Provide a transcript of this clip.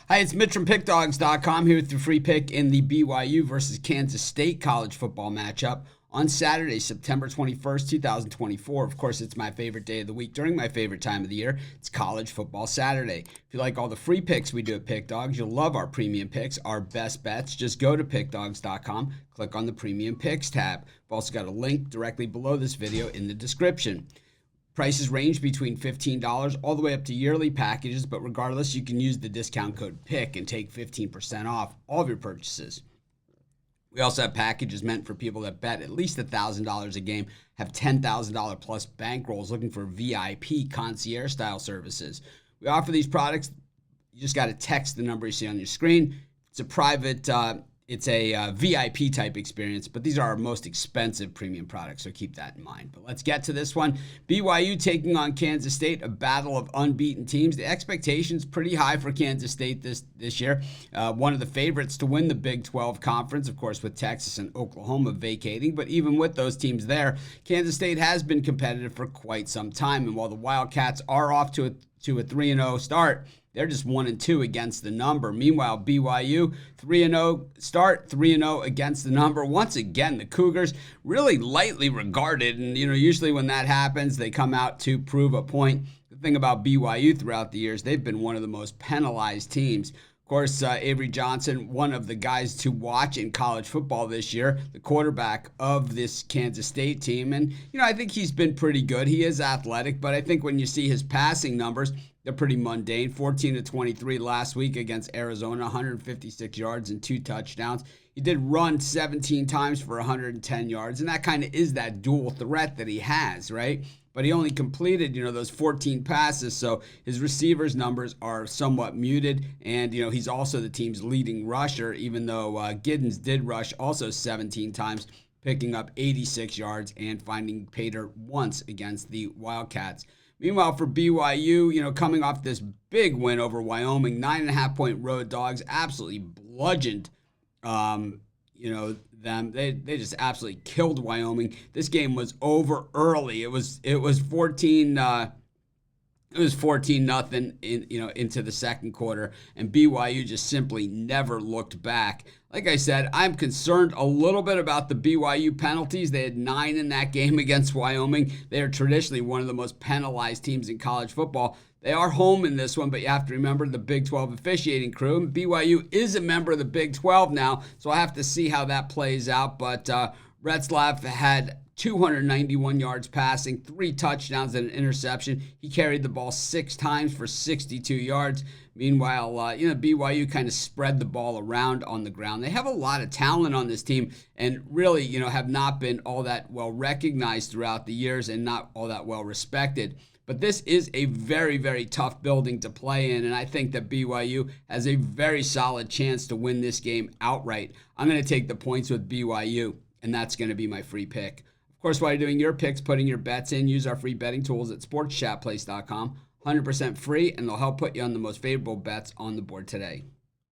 Hi, it's Mitch from Pickdawgz.com here with your free pick in the BYU versus Kansas State college football matchup on Saturday, September 21st, 2024. Of course, it's my favorite day of the week during my favorite time of the year. It's College Football Saturday. If you like all the free picks we do at Pickdawgz, you'll love our premium picks, our best bets. Just go to Pickdawgz.com, click on the Premium Picks tab. We've also got a link directly below this video in the description. Prices range between $15 all the way up to yearly packages, but regardless, you can use the discount code PICK and take 15% off all of your purchases. We also have packages meant for people that bet at least $1,000 a game, have $10,000 plus bankrolls looking for VIP concierge style services. We offer these products. You just got to text the number you see on your screen. It's a private, it's a VIP type experience, but these are our most expensive premium products, so keep that in mind. But let's get to this one. BYU taking on Kansas State, a battle of unbeaten teams. The expectation's pretty high for Kansas State this year. One of the favorites to win the Big 12 conference, of course, with Texas and Oklahoma vacating. But even with those teams there, Kansas State has been competitive for quite some time. And while the Wildcats are off to a 3-0 start, they're just 1-2 against the number. Meanwhile, BYU, 3-0 start, 3-0 against the number. Once again, the Cougars really lightly regarded. And, usually when that happens, they come out to prove a point. The thing about BYU throughout the years, they've been one of the most penalized teams. Of course, Avery Johnson, one of the guys to watch in college football this year, the quarterback of this Kansas State team. And, I think he's been pretty good. He is athletic, but I think when you see his passing numbers, they're pretty mundane. 14-23 last week against Arizona, 156 yards and 2 touchdowns. He did run 17 times for 110 yards, and that kind of is that dual threat that he has, right? But he only completed, those 14 passes, so his receivers' numbers are somewhat muted, and, he's also the team's leading rusher, even though Giddens did rush also 17 times, picking up 86 yards and finding Pater once against the Wildcats. Meanwhile, for BYU, coming off this big win over Wyoming, 9.5-point road dogs, absolutely bludgeoned, them. They just absolutely killed Wyoming. This game was over early. It was 14. It was 14-0 into the second quarter, and BYU just simply never looked back. Like I said, I'm concerned a little bit about the BYU penalties. They had 9 in that game against Wyoming. They are traditionally one of the most penalized teams in college football. They are home in this one, but you have to remember the Big 12 officiating crew. And BYU is a member of the Big 12 now, so I have to see how that plays out. But Retzlaff had 291 yards passing, 3 touchdowns and an interception. He carried the ball 6 times for 62 yards. Meanwhile, BYU kind of spread the ball around on the ground. They have a lot of talent on this team and really, have not been all that well recognized throughout the years and not all that well respected. But this is a very, very tough building to play in, and I think that BYU has a very solid chance to win this game outright. I'm going to take the points with BYU, and that's going to be my free pick. Of course, while you're doing your picks, putting your bets in, use our free betting tools at sportschatplace.com. 100% free, and they'll help put you on the most favorable bets on the board today.